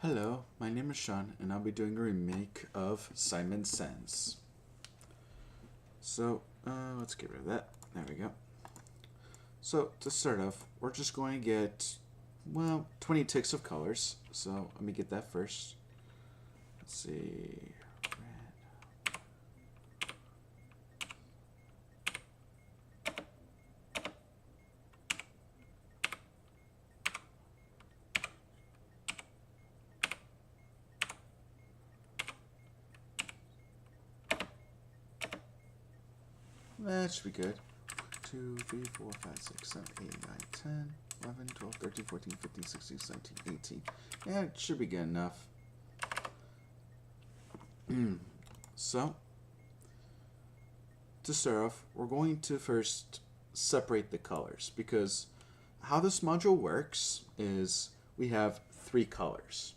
Hello, my name is Sean, and I'll be doing a remake of Simon Says. So, let's get rid of that. There we go. So, to start off, we're just going to get, 20 ticks of colors. So, let me get that first. Let's see. That should be good. 2, 3, 4, 5, 6, 7, 8, 9, 10, 11, 12, 13, 14, 15, 16, 17, 18. Yeah, it should be good enough. So, to start off, we're going to first separate the colors, because how this module works is we have 3 colors: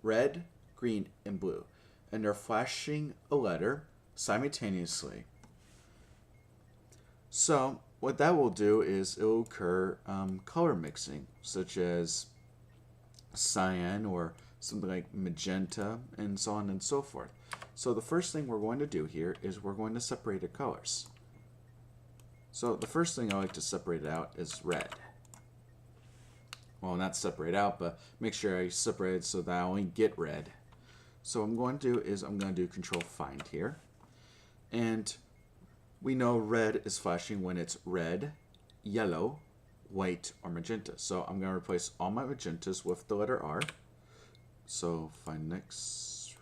red, green, and blue, and they're flashing a letter simultaneously. So what that will do is it will occur color mixing, such as cyan or something like magenta, and so on and so forth. So the first thing we're going to do here is we're going to separate the colors. So the first thing I like to separate out is red. Well, not separate out, but make sure I separate it so that I only get red. So what I'm going to do is I'm going to do Control Find here. And we know red is flashing when it's red, yellow, white, or magenta. So I'm going to replace all my magentas with the letter R. So find next,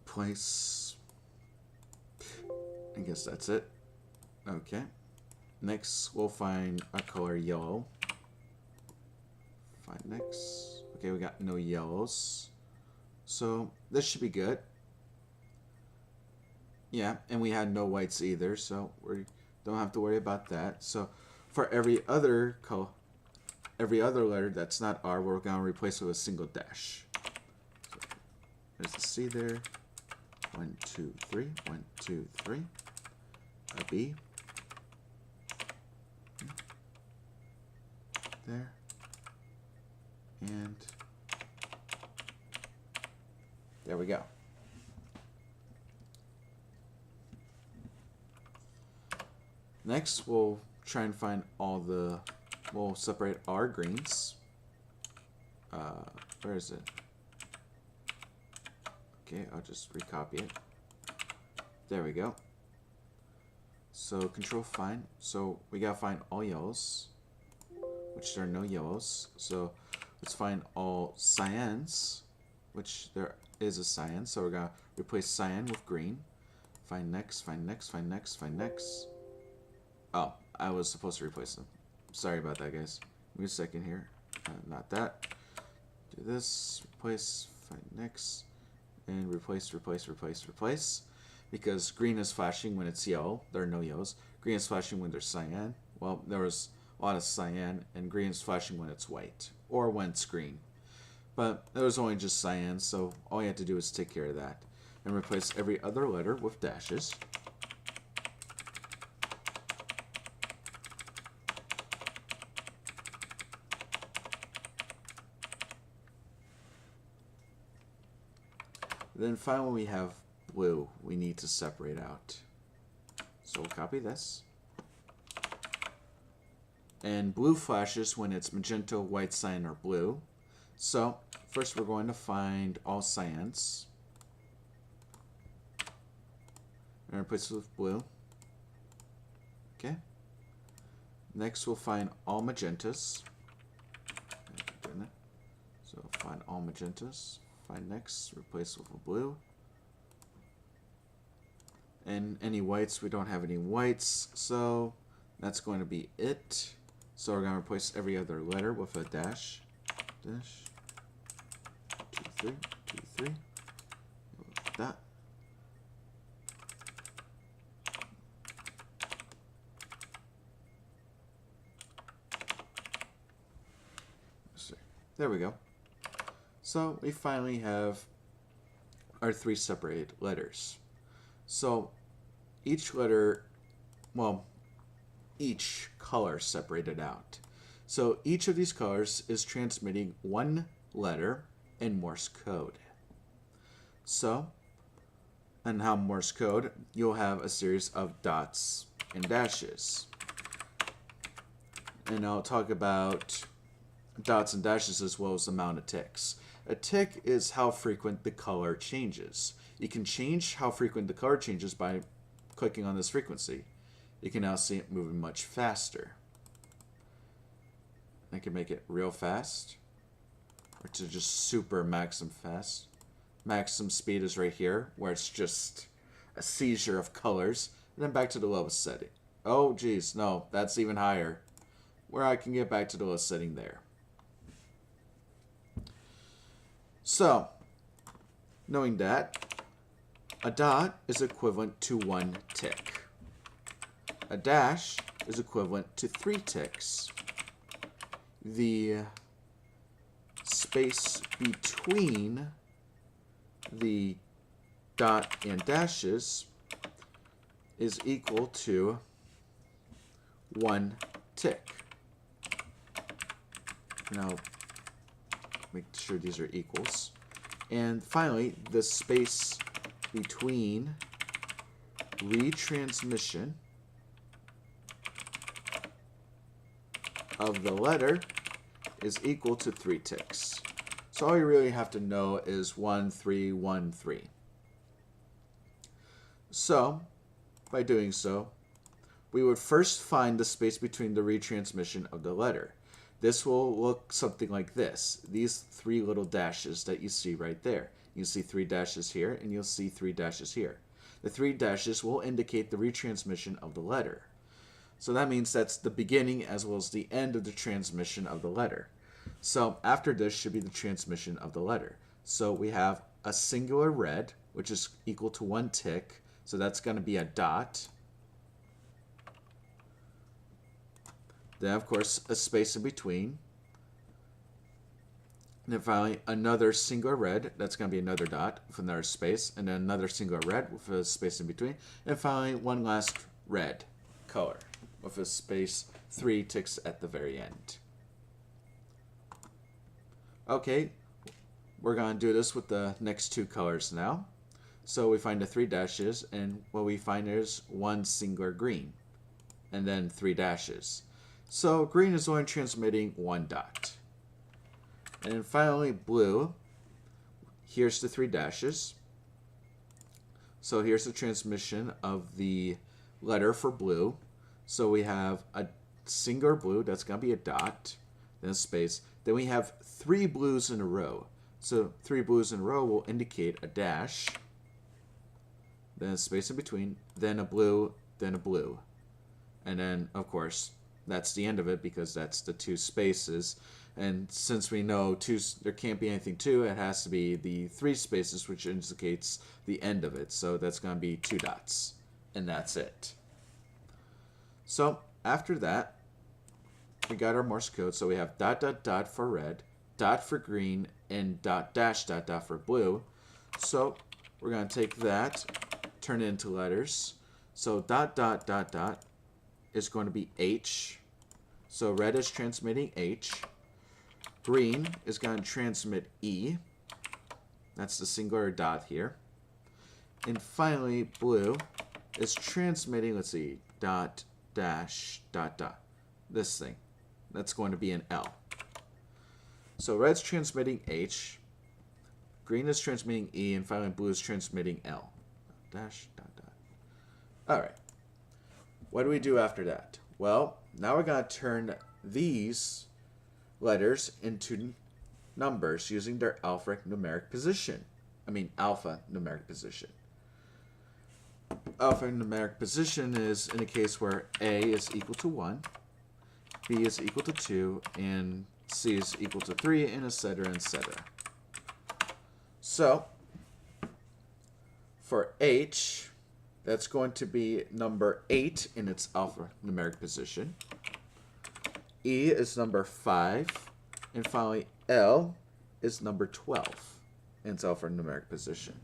place. I guess that's it. Okay. Next, we'll find a color yellow. Find next. Okay, we got no yellows. So this should be good. Yeah, and we had no whites either, so we don't have to worry about that. So for every other color, every other letter that's not R, we're going to replace it with a single dash. So there's a C there. 1, 2, 3. 1, 2, 3. A B. There. And there we go. Next, we'll try and find we'll separate our greens. Where is it? Okay, I'll just recopy it. There we go. So Control Find. So we gotta find all yellows, which there are no yellows. So let's find all cyans, which there is a cyan. So we're gonna replace cyan with green. Find next, find next, find next, find next. Oh, I was supposed to replace them. Sorry about that, guys. Give me a second here. Not that. Do this. Replace. Find next. And replace, replace, replace, replace. Because green is flashing when it's yellow. There are no yellows. Green is flashing when there's cyan. Well, there was a lot of cyan. And green is flashing when it's white. Or when it's green. But there was only just cyan. So all you have to do is take care of that. And replace every other letter with dashes. Then finally we have blue we need to separate out. So we'll copy this. And blue flashes when it's magenta, white, cyan, or blue. So first we're going to find all cyans. And replace it with blue. Okay. Next we'll find all magentas. So find all magentas. Find next, replace with a blue. And any whites, we don't have any whites, so that's going to be it. So we're going to replace every other letter with a dash. Dash. 2, 3, 2, 3. That. There we go. So we finally have our 3 separated letters. So each letter, well, each color separated out. So each of these colors is transmitting one letter in Morse code. So, in how Morse code, you'll have a series of dots and dashes. And I'll talk about dots and dashes as well as the amount of ticks. A tick is how frequent the color changes. You can change how frequent the color changes by clicking on this frequency. You can now see it moving much faster. I can make it real fast, or to just super maximum fast. Maximum speed is right here, where it's just a seizure of colors. And then back to the lowest setting. Oh, geez, no, that's even higher, where I can get back to the lowest setting there. So, knowing that, a dot is equivalent to 1 tick. A dash is equivalent to 3 ticks. The space between the dot and dashes is equal to 1 tick. Now, make sure these are equals. And finally, the space between retransmission of the letter is equal to 3 ticks. So all you really have to know is 1, 3, 1, 3. So, by doing so, we would first find the space between the retransmission of the letter. This will look something like this. These 3 little dashes that you see right there. You'll see 3 dashes here, and you'll see 3 dashes here. The 3 dashes will indicate the retransmission of the letter. So that means that's the beginning as well as the end of the transmission of the letter. So after this should be the transmission of the letter. So we have a singular red, which is equal to 1 tick. So that's going to be a dot. Then, of course, a space in between. And then finally, another singular red. That's going to be another dot with another space. And then another singular red with a space in between. And finally, one last red color with a space, 3 ticks at the very end. Okay, we're going to do this with the next 2 colors now. So we find the 3 dashes, and what we find is 1 singular green, and then 3 dashes. So green is only transmitting 1 dot. And then finally blue, here's the 3 dashes. So here's the transmission of the letter for blue. So we have a singular blue, that's going to be a dot, then a space. Then we have 3 blues in a row. So 3 blues in a row will indicate a dash, then a space in between, then a blue, then a blue. And then, of course, that's the end of it because that's the 2 spaces. And since we know there can't be anything 2, it has to be the 3 spaces, which indicates the end of it. So that's going to be 2 dots. And that's it. So after that, we got our Morse code. So we have dot, dot, dot for red, dot for green, and dot, dash, dot, dot for blue. So we're going to take that, turn it into letters. So dot, dot, dot, dot is going to be H. So red is transmitting H. Green is going to transmit E. That's the singular dot here. And finally, blue is transmitting, let's see, dot, dash, dot, dot. This thing. That's going to be an L. So red's transmitting H. Green is transmitting E. And finally, blue is transmitting L. Dash, dot, dot. All right. What do we do after that? Well, now we're going to turn these letters into numbers using their alphanumeric position. Alphanumeric position. Alphanumeric position is in a case where A is equal to 1, B is equal to 2, and C is equal to 3, and etc., etc. So, for H, that's going to be number 8 in its alphanumeric position. E is number 5. And finally, L is number 12 in its alphanumeric position.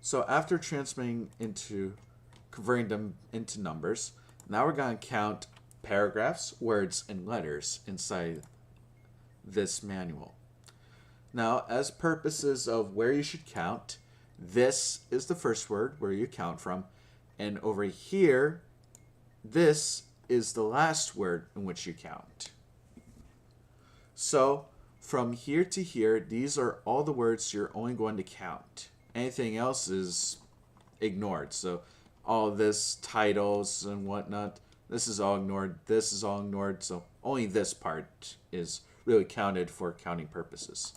So after converting them into numbers, now we're going to count paragraphs, words, and letters inside this manual. Now, as purposes of where you should count, this is the first word where you count from, and over here, this is the last word in which you count. So, from here to here, these are all the words you're only going to count. Anything else is ignored. So, all this, titles and whatnot, this is all ignored, this is all ignored, so only this part is really counted for counting purposes.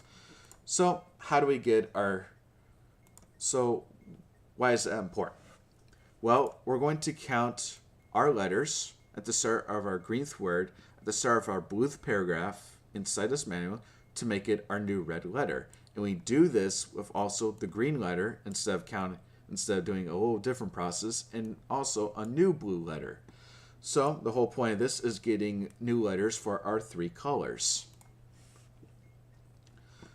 So, how do we get our... So, why is that important? Well, we're going to count our letters at the start of our greenth word, at the start of our blueth paragraph inside this manual to make it our new red letter. And we do this with also the green letter instead of doing a little different process, and also a new blue letter. So the whole point of this is getting new letters for our three colors.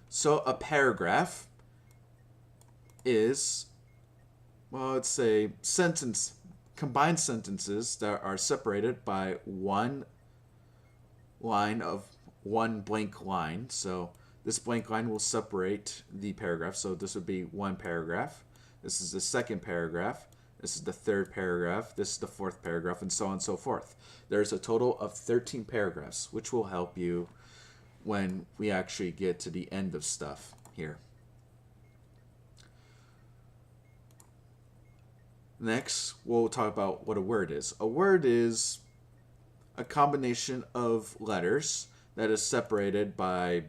So a paragraph is, well, let's say combined sentences that are separated by one line of one blank line. So this blank line will separate the paragraph. So this would be one paragraph. This is the second paragraph. This is the third paragraph. This is the fourth paragraph, and so on and so forth. There's a total of 13 paragraphs, which will help you when we actually get to the end of stuff here. Next, we'll talk about what a word is. A word is a combination of letters that is separated by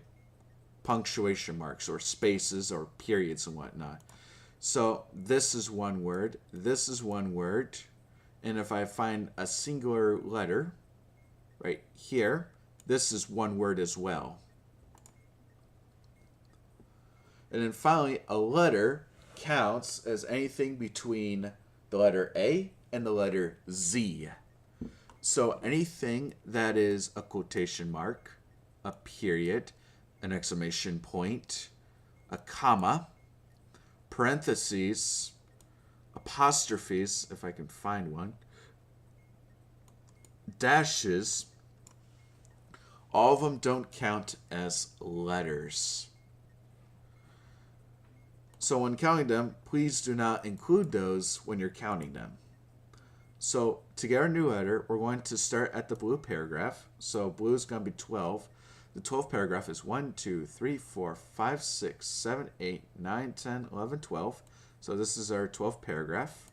punctuation marks or spaces or periods and whatnot. So this is one word, this is one word, and if I find a singular letter right here, this is one word as well. And then finally, a letter counts as anything between the letter A and the letter Z. So anything that is a quotation mark, a period, an exclamation point, a comma, parentheses, apostrophes, if I can find one, dashes, all of them don't count as letters. So when counting them, please do not include those when you're counting them. So to get our new letter, we're going to start at the blue paragraph. So blue is going to be 12. The 12th paragraph is 1, 2, 3, 4, 5, 6, 7, 8, 9, 10, 11, 12. So this is our 12th paragraph.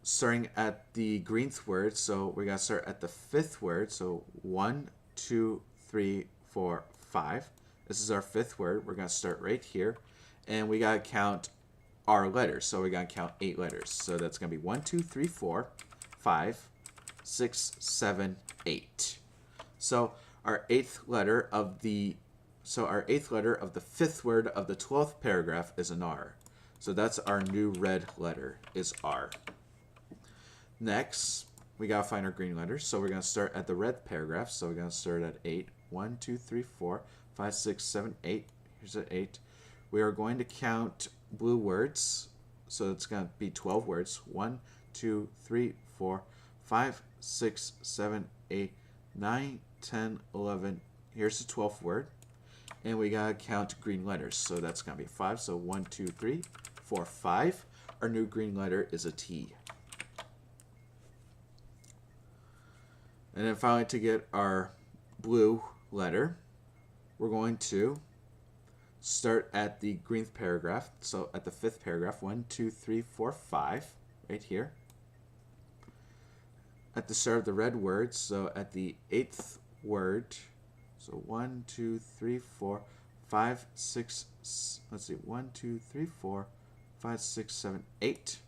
Starting at the greenth word, so we got to start at the fifth word. So 1, 2, 3, 4, 5. This is our fifth word. We're going to start right here. And we got to count our letters. So we got to count 8 letters. So that's going to be 1, 2, 3, 4, 5, 6, 7, 8. So our eighth letter of the fifth word of the 12th paragraph is an R. So that's our new red letter, is R. Next, we gotta find our green letters. So we're gonna start at the red paragraph. So we're gonna start at 8. 1, 2, 3, 4, 5, 6, 7, 8. Here's an 8. We are going to count blue words. So it's gonna be 12 words. 1, 2, 3, 4, 5, 6, 7, 8, 9, 10, 11. Here's the 12th word. And we gotta count green letters. So that's gonna be 5. So 1, 2, 3, 4, 5. Our new green letter is a T. And then finally, to get our blue letter, we're going to start at the greenth paragraph. So at the fifth paragraph, 1, 2, 3, 4, 5, right here. At the start of the red word, so at the 8th word, so 1, 2, 3, 4, 5, 6, let's see, 1, 2, 3, 4, 5, 6, 7, 8.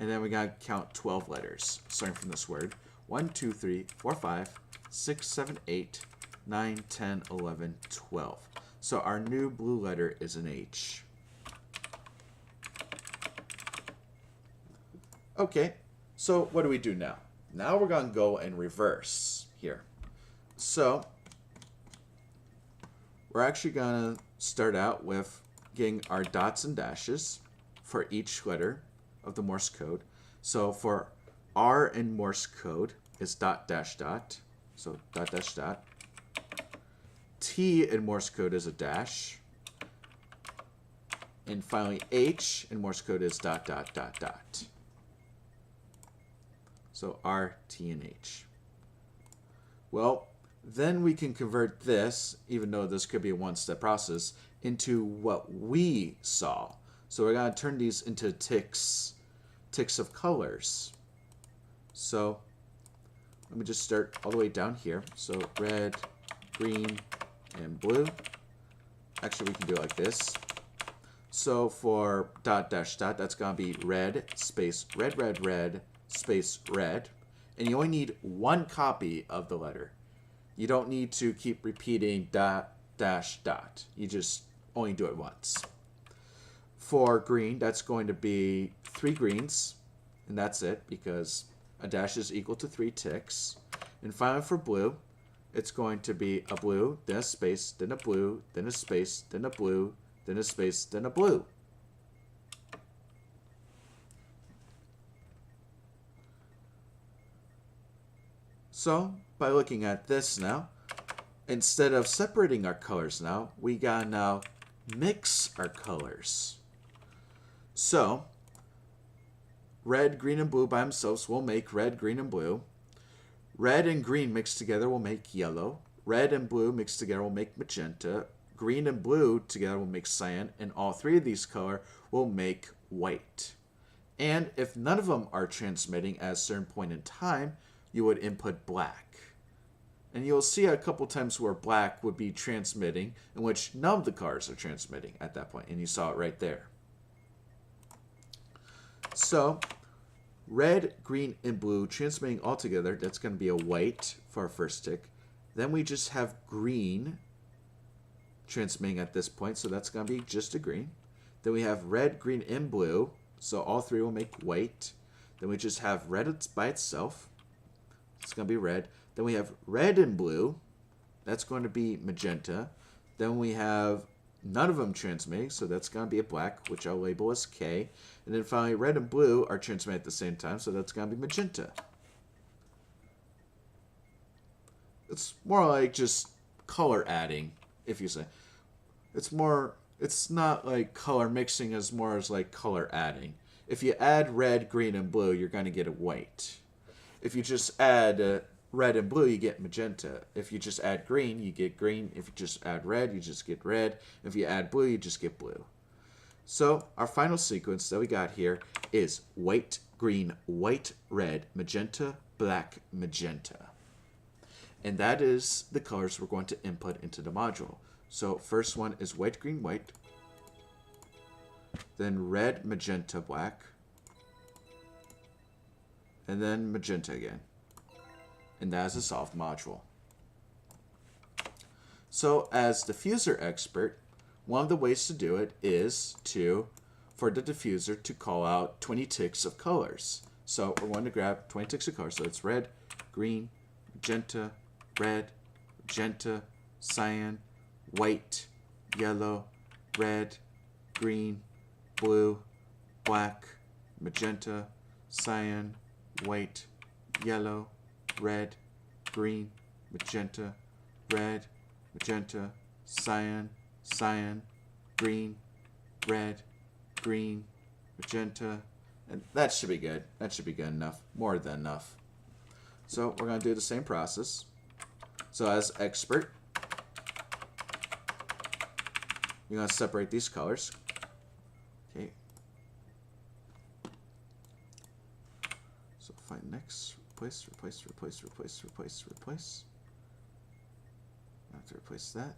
And then we gotta count 12 letters, starting from this word. 1, 2, 3, 4, 5, 6, 7, 8, 9, 10, 11, 12. So our new blue letter is an H. Okay, so what do we do now? Now we're going to go in reverse here. So we're actually going to start out with getting our dots and dashes for each letter of the Morse code. So for R in Morse code is dot dash dot. So dot dash dot. T in Morse code is a dash. And finally, H in Morse code is dot, dot, dot, dot. So R, T, and H. Well, then we can convert this, even though this could be a one-step process, into what we saw. So we're going to turn these into ticks of colors. So let me just start all the way down here. So red, green, and blue. Actually, we can do it like this. So for dot dash dot, that's going to be red, space, red, red, red, space, red. And you only need one copy of the letter. You don't need to keep repeating dot dash dot. You just only do it once. For green, that's going to be 3 greens. And that's it, because a dash is equal to 3 ticks. And finally for blue, it's going to be a blue, then a space, then a blue, then a space, then a blue, then a space, then a blue. So, by looking at this now, instead of separating our colors now, we gotta now mix our colors. So, red, green, and blue by themselves will make red, green, and blue. Red and green mixed together will make yellow. Red and blue mixed together will make magenta. Green and blue together will make cyan. And all 3 of these colors will make white. And if none of them are transmitting at a certain point in time, you would input black. And you'll see a couple times where black would be transmitting, in which none of the colors are transmitting at that point. And you saw it right there. So, red, green, and blue transmitting all together, that's going to be a white for our first tick. Then we just have green transmitting at this point, so that's going to be just a green. Then we have red, green, and blue, so all 3 will make white. Then we just have red by itself. It's going to be red. Then we have red and blue. That's going to be magenta. Then we have none of them transmitting, so that's going to be a black, which I'll label as K. And then finally, red and blue are transmitting at the same time, so that's going to be magenta. It's more like just color adding, if you say. It's not like color mixing as more as like color adding. If you add red, green, and blue, you're going to get a white. If you just add red and blue, you get magenta. If you just add green, you get green. If you just add red, you just get red. If you add blue, you just get blue. So our final sequence that we got here is white, green, white, red, magenta, black, magenta. And that is the colors we're going to input into the module. So first one is white, green, white. Then red, magenta, black. And then magenta again. And that is a solved module. So as diffuser expert, one of the ways to do it is for the diffuser to call out 20 ticks of colors. So we're going to grab 20 ticks of colors. So it's red, green, magenta, red, magenta, cyan, white, yellow, red, green, blue, black, magenta, cyan, white, yellow, red, green, magenta, red, magenta, cyan, cyan, green, red, green, magenta, and that should be good. That should be good enough. More than enough. So we're going to do the same process. So as expert, you're going to separate these colors. Okay. So find next, replace, replace, replace, replace, replace, replace. I have to replace that.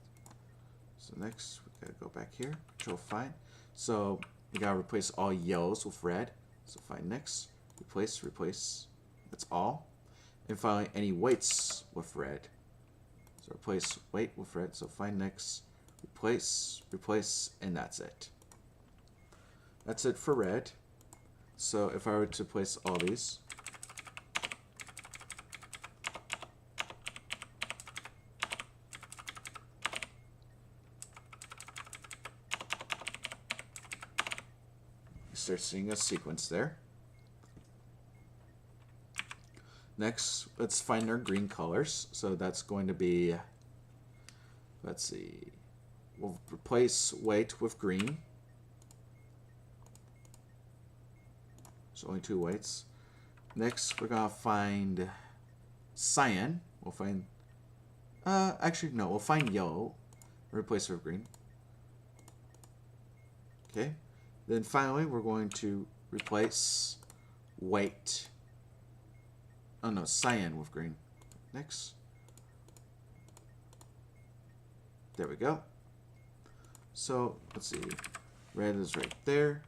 So next, we got to go back here, control find. So we got to replace all yellows with red. So find next, replace, replace, that's all. And finally, any whites with red. So replace white with red. So find next, replace, replace, and that's it. That's it for red. So if I were to place all these, you start seeing a sequence there. Next, let's find our green colors. So that's going to be Let's see. We'll replace white with green. So only 2 whites. Next, we're gonna find cyan. We'll find. Actually, no. We'll find yellow. Replace it with green. Okay. Then finally, we're going to replace white. Oh no, cyan with green. Next. There we go. So let's see. Red is right there.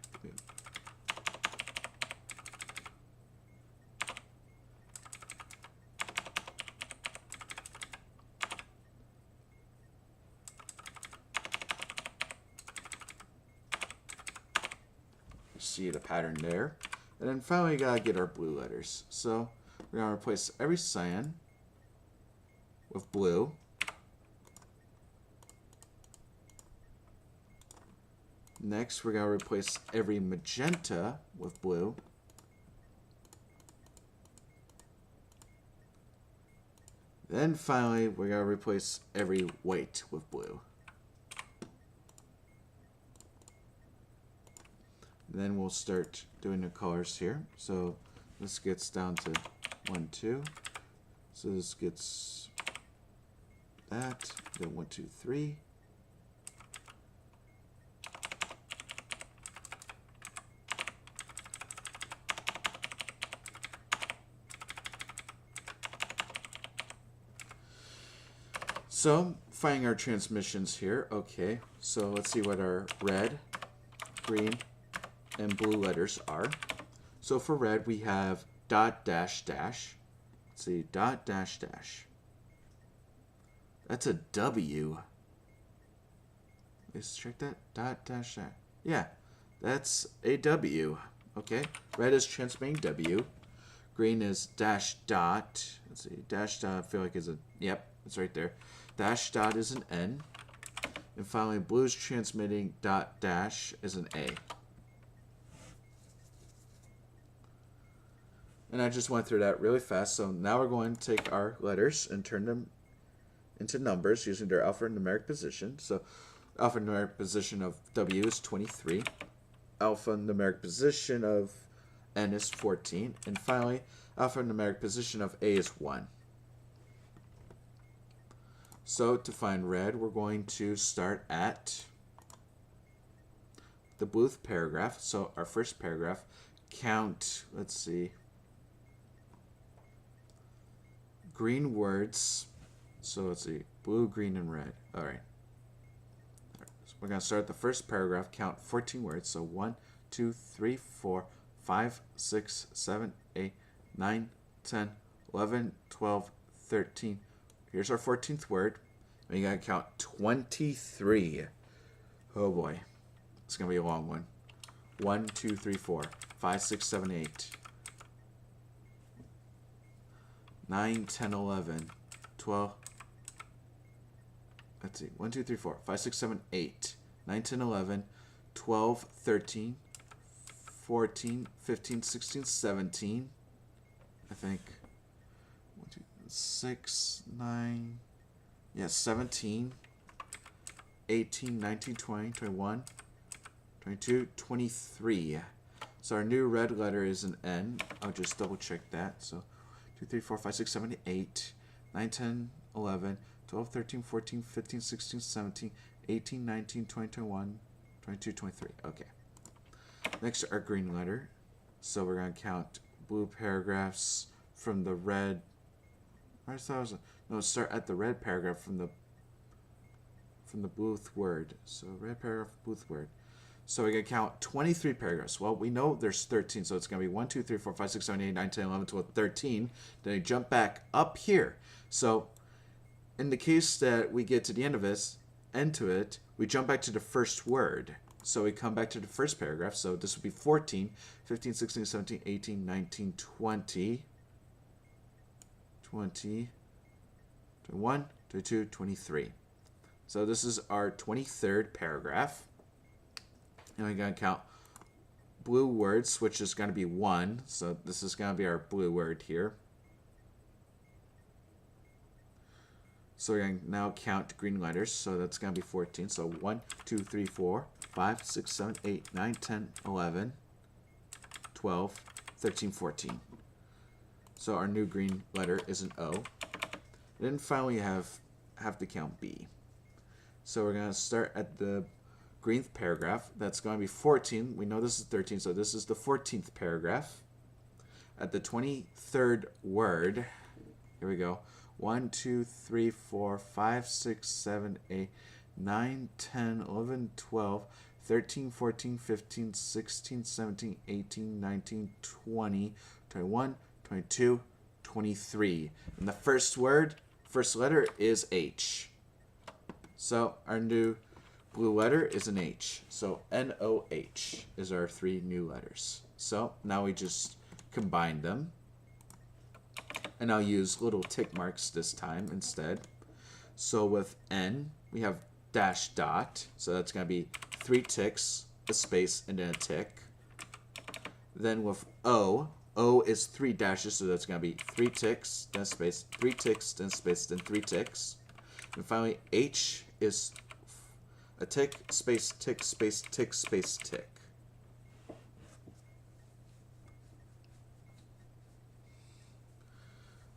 See the pattern there. And then finally, we gotta get our blue letters. So we're gonna replace every cyan with blue. Next, we're going to replace every magenta with blue. Then finally, we're going to replace every white with blue. Then we'll start doing the colors here. So this gets down to 1, 2. So this gets that. Then 1, 2, 3. So, finding our transmissions here. Okay, so let's see what our red, green, and blue letters are. So for red, we have dot, dash, dash. Let's see, dot, dash, dash. That's a W. Let's check that. Dot, dash, dash. Yeah, that's a W. Okay, red is transmitting W. Green is dash, dot. Let's see, dash, dot, I feel like is a, yep, it's right there. Dash dot is an N. And finally, blue is transmitting dot dash is an A. And I just went through that really fast. So now we're going to take our letters and turn them into numbers using their alphanumeric position. So alphanumeric position of W is 23. Alphanumeric position of N is 14. And finally, alphanumeric position of A is 1. So to find red, we're going to start at the bluth paragraph. So our first paragraph, count, let's see, green words. So let's see, blue, green, and red. All right. So we're going to start the first paragraph, count 14 words. So 1, 2, 3, 4, 5, 6, 7, 8, 9, 10, 11, 12, 13. Here's our 14th word. And you gotta count 23. Oh boy. It's gonna be a long one. 1, 2, 3, 4, 5, 6, 7, 8. 9, 10, 11, 12. Let's see. 1, 2, 3, 4, 5, 6, 7, 8. 9, 10, 11, 12, 13, 14, 15, 16, 17. I think. 1, 2, 6, 9, yeah, 17, 18, 19, 20, 21, 22, 23. So our new red letter is an N. I'll just double check that. So 2, 3, 4, 5, 6, 7, 8, 9, 10, 11, 12, 13, 14, 15, 16, 17, 18, 19, 20, 21, 22, 23. Okay. Next, our green letter. So we're going to count blue paragraphs from the red. I thought it was no, start at the red paragraph from the bluth word. So red paragraph, bluth word. So we're going to count 23 paragraphs. Well, we know there's 13, so it's going to be 1, 2, 3, 4, 5, 6, 7, 8, 9, 10, 11, 12, 13. Then you jump back up here. So in the case that we get to the end of it, we jump back to the first word. So we come back to the first paragraph. So this would be 14, 15, 16, 17, 18, 19, 20. 20, 21, 22, 23. So this is our 23rd paragraph. And we're going to count blue words, which is going to be 1. So this is going to be our blue word here. So we're going to now count green letters. So that's going to be 14. So 1, 2, 3, 4, 5, 6, 7, 8, 9, 10, 11, 12, 13, 14. So our new green letter is an O. And then finally have to count B. So we're going to start at the green paragraph. That's going to be 14. We know this is 13, so this is the 14th paragraph. At the 23rd word, here we go. 1, 2, 3, 4, 5, 6, 7, 8, 9, 10, 11, 12, 13, 14, 15, 16, 17, 18, 19, 20, 21, 22, 23. And the first letter is H. So our new blue letter is an H. So N-O-H is our 3 new letters. So now we just combine them. And I'll use little tick marks this time instead. So with N, we have dash dot. So that's going to be 3 ticks, a space, and then a tick. Then with O is 3 dashes, so that's going to be 3 ticks, then a space, 3 ticks, then a space, then 3 ticks. And finally, H is a tick, space, tick, space, tick, space, tick.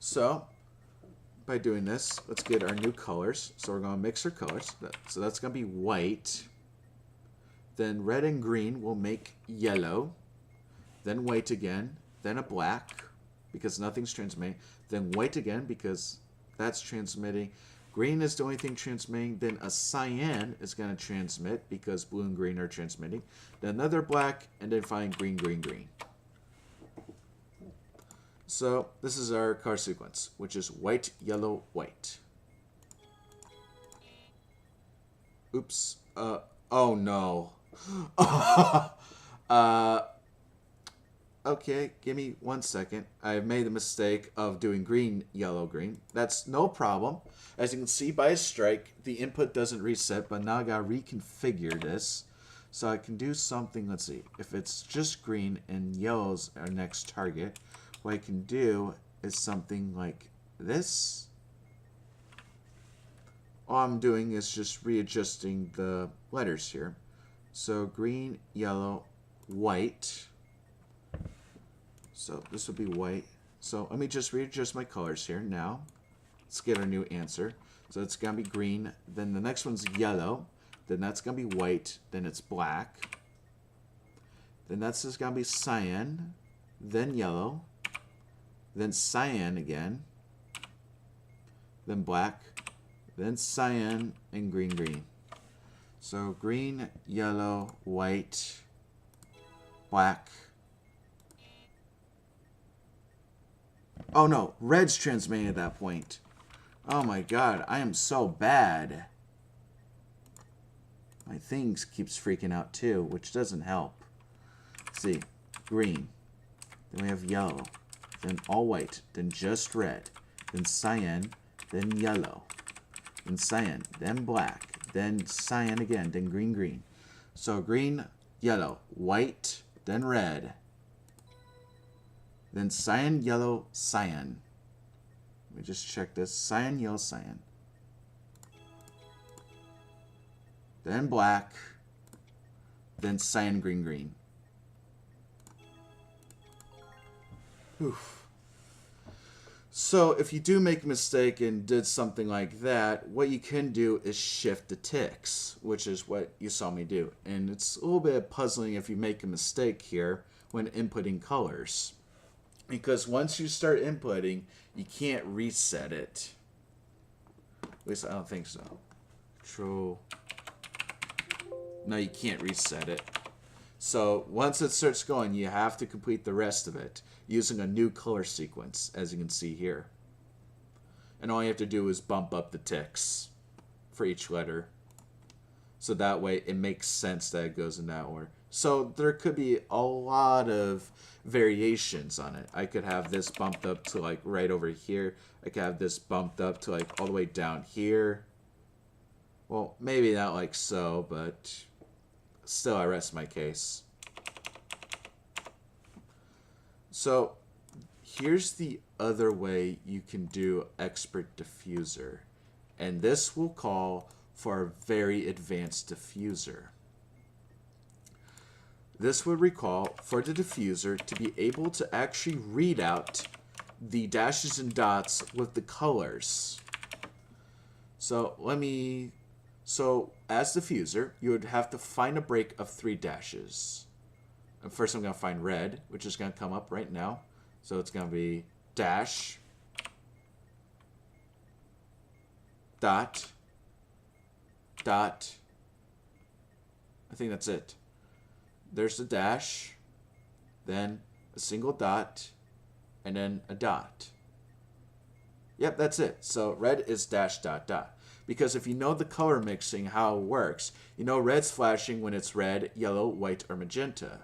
So, by doing this, let's get our new colors. So we're going to mix our colors. So that's going to be white. Then red and green will make yellow. Then white again. Then a black, because nothing's transmitting. Then white again, because that's transmitting. Green is the only thing transmitting. Then a cyan is going to transmit, because blue and green are transmitting. Then another black, and then finally green, green, green. So this is our color sequence, which is white, yellow, white. Oops. Oh no. Okay, give me 1 second. I've made the mistake of doing green, yellow, green. That's no problem. As you can see by a strike, the input doesn't reset, but now I gotta reconfigure this. So I can do something, let's see. If it's just green and yellow's our next target, what I can do is something like this. All I'm doing is just readjusting the letters here. So green, yellow, white. So this would be white. So let me just readjust my colors here now. Let's get our new answer. So it's going to be green. Then the next one's yellow. Then that's going to be white. Then it's black. Then that's just going to be cyan. Then yellow. Then cyan again. Then black. Then cyan and green, green. So green, yellow, white, black. Oh no, red's transmitting at that point. Oh my god, I am so bad. My thing keeps freaking out too, which doesn't help. Let's see, green. Then we have yellow. Then all white. Then just red. Then cyan. Then yellow. Then cyan. Then black. Then cyan again. Then green, green. So green, yellow, white, then red. Then cyan, yellow, cyan. Let me just check this. Cyan, yellow, cyan. Then black. Then cyan, green, green. Oof. So if you do make a mistake and did something like that, what you can do is shift the ticks, which is what you saw me do. And it's a little bit puzzling if you make a mistake here when inputting colors. Because once you start inputting, you can't reset it. At least I don't think so. Control. No, you can't reset it. So once it starts going, you have to complete the rest of it using a new color sequence, as you can see here. And all you have to do is bump up the ticks for each letter. So that way it makes sense that it goes in that order. So there could be a lot of variations on it. I could have this bumped up to like right over here. I could have this bumped up to like all the way down here. Well, maybe not like so, but still I rest my case. So here's the other way you can do expert diffuser. And this will call for a very advanced diffuser. This would recall for the diffuser to be able to actually read out the dashes and dots with the colors. So as diffuser, you would have to find a break of 3 dashes. And first I'm going to find red, which is going to come up right now. So it's going to be dash, dot, dot. I think that's it. There's the dash, then a single dot, and then a dot. Yep, that's it. So red is dash, dot, dot. Because if you know the color mixing, how it works, you know red's flashing when it's red, yellow, white, or magenta.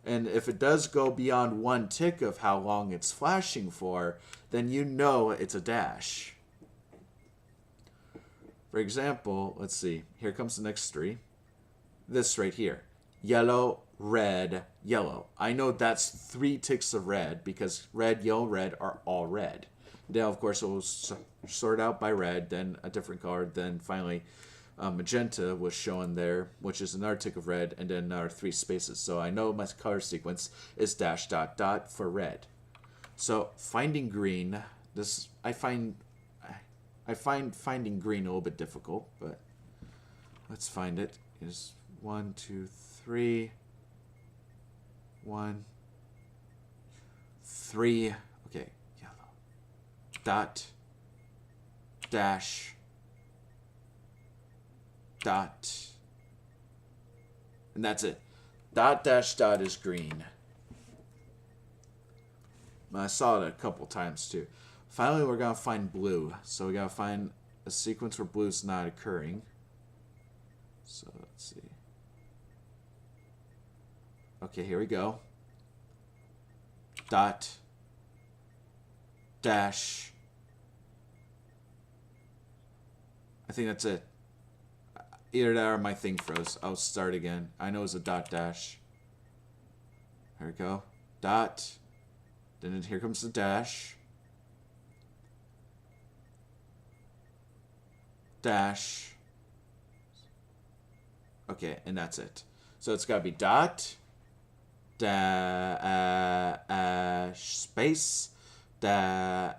And if it does go beyond 1 tick of how long it's flashing for, then you know it's a dash. For example, let's see. Here comes the next 3. This right here. Yellow, red, yellow. I know that's 3 ticks of red because red, yellow, red are all red. Then, of course, it will sort out by red, then a different color, then finally magenta was shown there, which is another tick of red, and then another 3 spaces. So I know my color sequence is dash, dot, dot for red. So finding green, I find finding green a little bit difficult, but let's find it. Is 1, 2, 3, 1, 3. Okay, yellow. Dot, dash, dot, and that's it. Dot, dash, dot is green. I saw it a couple times too. Finally, we're gonna find blue. So we gotta find a sequence where blue's not occurring. So let's see. Okay, here we go. Dot, dash. I think that's it. Either that or my thing froze. I'll start again. I know it's a dot dash. There we go. Dot. Then here comes the dash. Dash. Okay, and that's it. So it's got to be dot, dash, space, dash,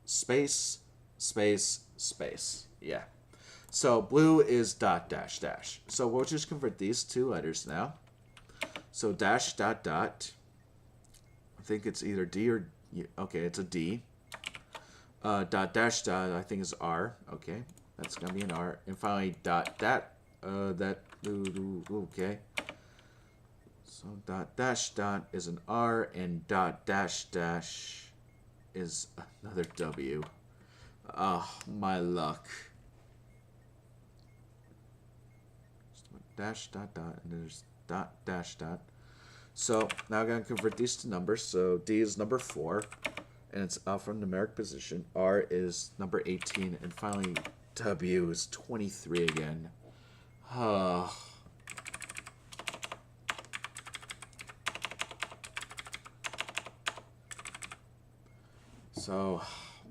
space, space, space. Yeah. So blue is dot, dash, dash. So we'll just convert these 2 letters now. So dash, dot, dot. I think it's either D or... Okay, it's a D. Dot, dash, dot, I think is R. Okay, that's going to be an R. And finally, dot, that. Okay. So dot, dash, dot is an R. And dot, dash, dash is another W. Oh, my luck. Dash, dot, dot, and there's dot, dash, dot. So now I'm going to convert these to numbers. So D is number 4, and it's alphanumeric position. R is number 18, and finally W is 23 again. Oh. So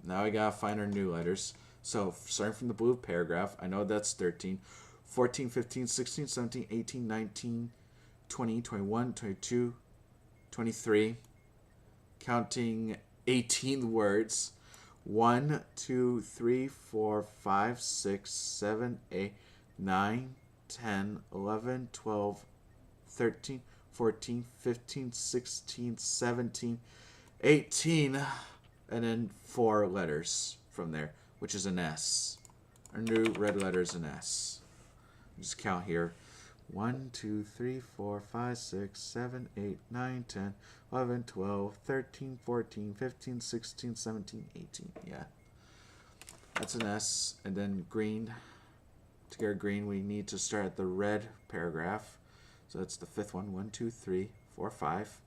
now we gotta find our new letters. So starting from the blue paragraph, I know that's 13, 14, 15, 16, 17, 18, 19, 20, 21, 22, 23. Counting 18 words. 1, 2, 3, 4, 5, 6, 7, 8, 9, 10, 11, 12, 13, 14, 15, 16, 17, 18, and then 4 letters from there, which is an S. Our new red letter is an S. Just count here. 1, 2, 3, 4, 5, 6, 7, 8, 9, 10, 11, 12, 13, 14, 15, 16, 17, 18. Yeah. That's an S. And then green. To get our green, we need to start at the red paragraph. So that's the 5th one. 1, 2, 3, 4, 5.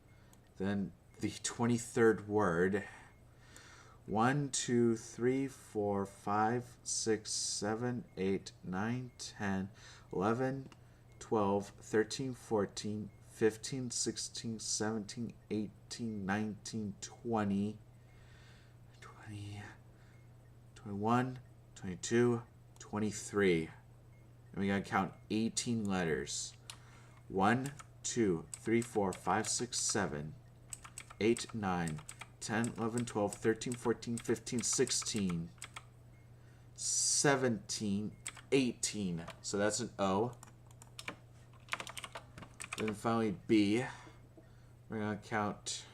Then the 23rd word. 1, 2, 3, 4, 5, 6, 7, 8, 9, 10, 11, 12, 13, 14, 15, 16, 17, 18, 19, 20, 21, 22, 23. And we gotta count 18 letters. 1, 2, 3, 4, 5, 6, 7, 8, 9, 10, 11, 12, 13, 14, 15, 16, 17, 18. So that's an O. Then finally B. We're going to count,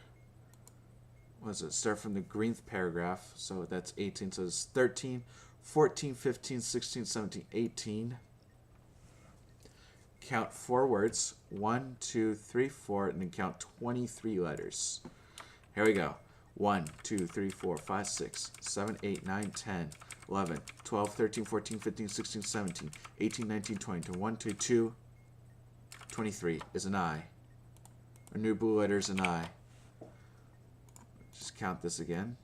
what does it start from the greenth paragraph? So that's 18. So it's 13, 14, 15, 16, 17, 18. Count 4 words. 1, 2, 3, 4, and then count 23 letters. Here we go. 1, 2, 3, 4, 5, 6, 7, 8, 9, 10, 11, 12, 13, 14, 15, 16, 17, 18, 19, 20, 21, 22, 23 is an I. Our new blue letter is an I. Just count this again.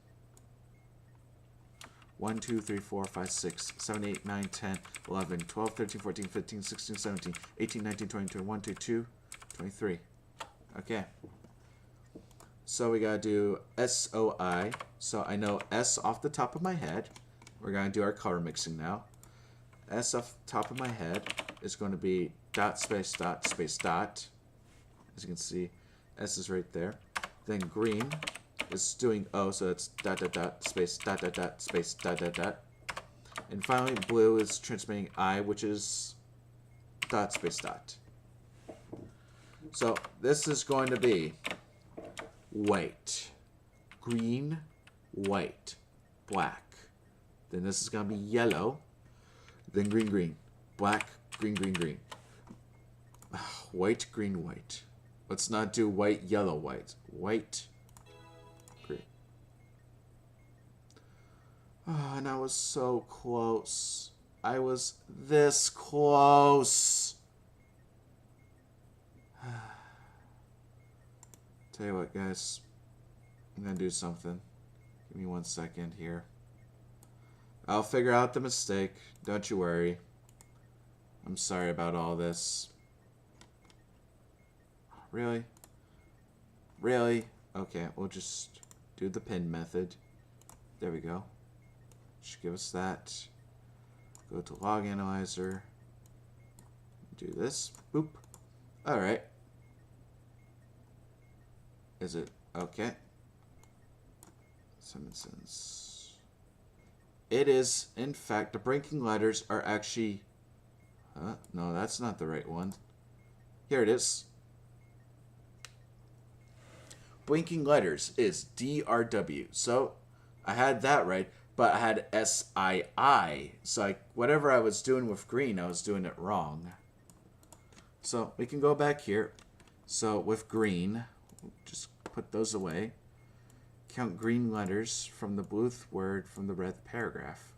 1, 2, 3, 4, 5, 6, 7, 8, 9, 10, 11, 12, 13, 14, 15, 16, 17, 18, 19, 20, 21, 22, 23. Okay. So we gotta do SOI. So I know S off the top of my head. We're gonna do our color mixing now. S off the top of my head is going to be dot space dot space dot. As you can see, S is right there. Then green is doing O, so it's dot dot dot space dot dot dot space dot dot dot. And finally, blue is transmitting I, which is dot space dot. So this is going to be white, green, white, black. Then this is going to be yellow, then green, green, black, green, green, green. White, green, white. Let's not do white, yellow, white. White, green. Oh, and I was so close. I was this close. Tell you what, guys. I'm going to do something. Give me 1 second here. I'll figure out the mistake. Don't you worry. I'm sorry about all this. Really? Really? Okay, we'll just do the pin method. There we go. Should give us that. Go to log analyzer. Do this. Boop. Alright. Is it okay? Sentences. It is, in fact, the breaking letters are actually... no, that's not the right one. Here it is. Blinking letters is DRW. So I had that right, but I had SII. So whatever I was doing with green, I was doing it wrong. So we can go back here. So with green, just put those away. Count green letters from the blue word from the red paragraph.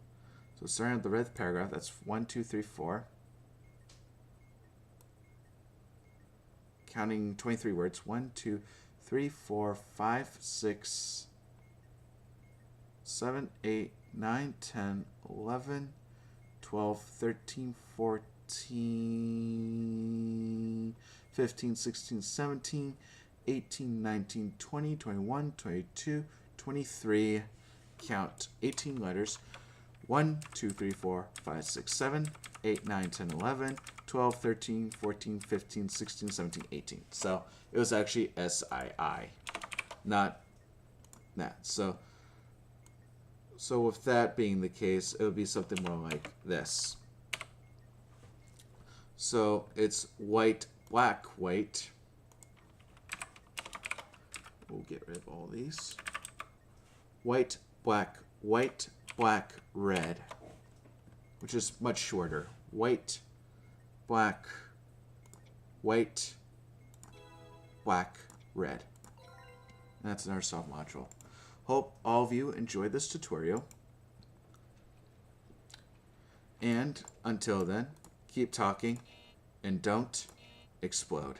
So starting with the red paragraph, that's 1, 2, 3, 4. Counting 23 words. 1, 2, 3, 4, 5, 6, 7, 8, 9, 10, 11, 12, 13, 14, 15, 16, 17, 18, 19, 20, 21, 22, 23. Count 18 letters. 1, 2, 3, 4, 5, 6, 7, 8, 9, 10, 11, 12, 13, 14, 15, 16, 17, 18. So it was actually SII, not that. So with that being the case, it would be something more like this. So it's white, black, white. We'll get rid of all these. White, black, red, which is much shorter. White, black, red. And that's in our solve module. Hope all of you enjoyed this tutorial. And until then, keep talking and don't explode.